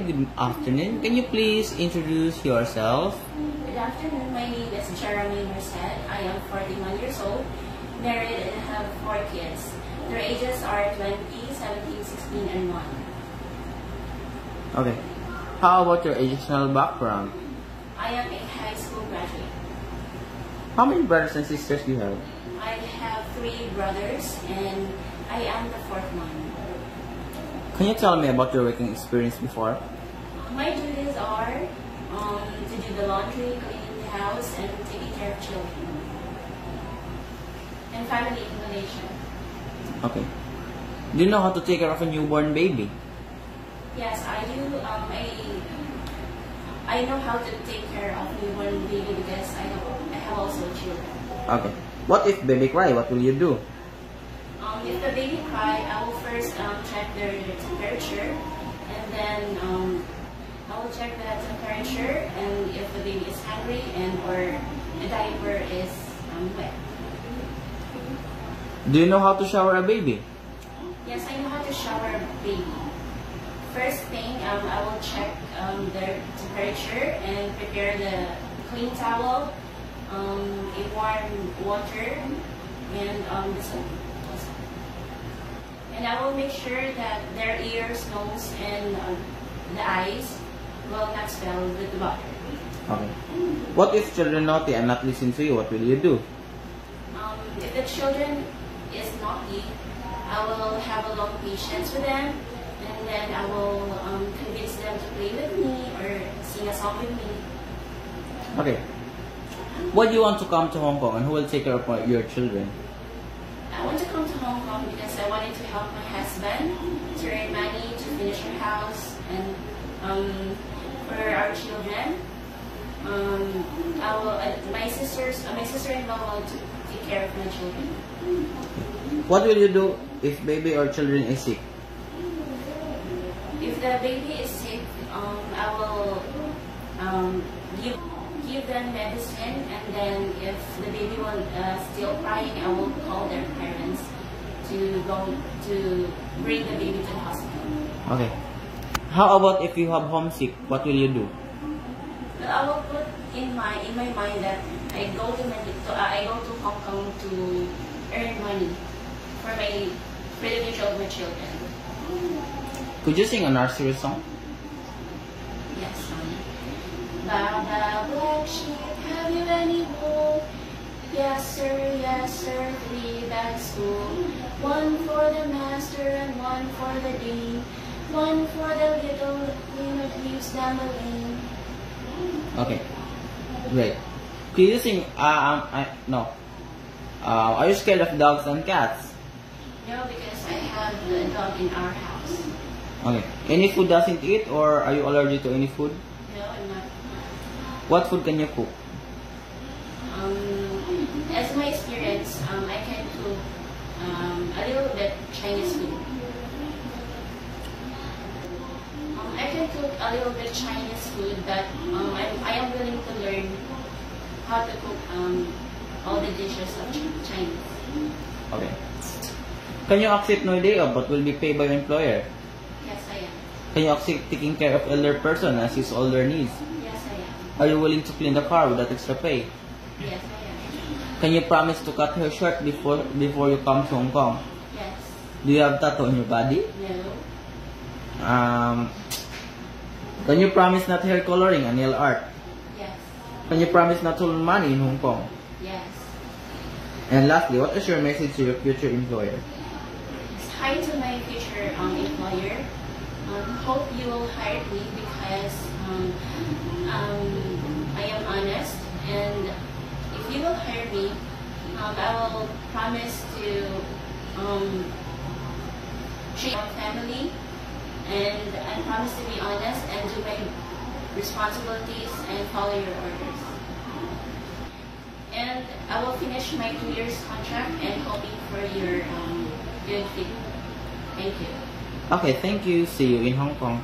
good afternoon. Can you please introduce yourself? Good afternoon. My name is Jeremy Merced. I am 41 years old, married, and have 4 kids. Their ages are 20, 17, 16, and 1. Okay. How about your educational background? I am a high school graduate. How many brothers and sisters do you have? I have 3 brothers, and I am the 4th one. Can you tell me about your working experience before? My duties are to do the laundry, cleaning the house, and taking care of children. And family accommodation. Okay. Do you know how to take care of a newborn baby? Yes, I do. I know how to take care of newborn baby because I have also children. Okay. What if baby cry? What will you do? If the baby cry, I will first check their temperature, and then I will check the temperature and if the baby is hungry and or the diaper is wet. Do you know how to shower a baby? Yes, I know how to shower a baby. First thing, I will check their temperature and prepare the clean towel, a warm water, and the soap. And I will make sure that their ears, nose, and the eyes will not smell with the water. Okay. What if children naughty and not listen to you? What will you do? If the children is naughty, I will have a long patience with them, and then I will convince them to play with me or sing a song with me. Okay. Why do you want to come to Hong Kong, and who will take care of your children? I want to come to Hong Kong because I wanted to help my husband to earn money to finish our house and for our children. My sister-in-law will take care of my children. What will you do if baby or children is sick? If the baby is sick, I will give them medicine, and then if the baby will still crying, I will call their parents to go to bring the baby to the hospital. Okay. How about if you have homesick? What will you do? Well, I will put in my mind that I go to Hong Kong to earn money for the future of my children. Could you sing a nursery song? Yes. Baba black sheep, have you any wool? Yes sir, 3 bags full. 1 for the master and 1 for the dean. 1 for the little queen that lives down the lane. Okay. Great. Could you sing? No. Are you scared of dogs and cats? No, because I have a dog in our house. Okay. Any food doesn't eat, or are you allergic to any food? No, I'm not. What food can you cook? As my experience, I can cook a little bit Chinese food. I can cook a little bit Chinese food, but I am willing to learn how to cook all the dishes of Chinese. Okay. Can you accept no day off but will be paid by your employer? Yes, I am. Can you accept taking care of elder person as his older needs? Yes, I am. Are you willing to clean the car without extra pay? Yes, I am. Can you promise to cut hair short before you come to Hong Kong? Yes. Do you have tattoo on your body? No. Can you promise not hair coloring and nail art? Yes. Can you promise not to loan money in Hong Kong? Yes. And lastly, what is your message to your future employer? Hi to my future employer. Hope you will hire me because I am honest, and if you will hire me, I will promise to treat my family, and I promise to be honest and do my responsibilities and follow your orders. And I will finish my 2 years contract and hoping for your good feedback. Thank you. Okay, thank you. See you in Hong Kong.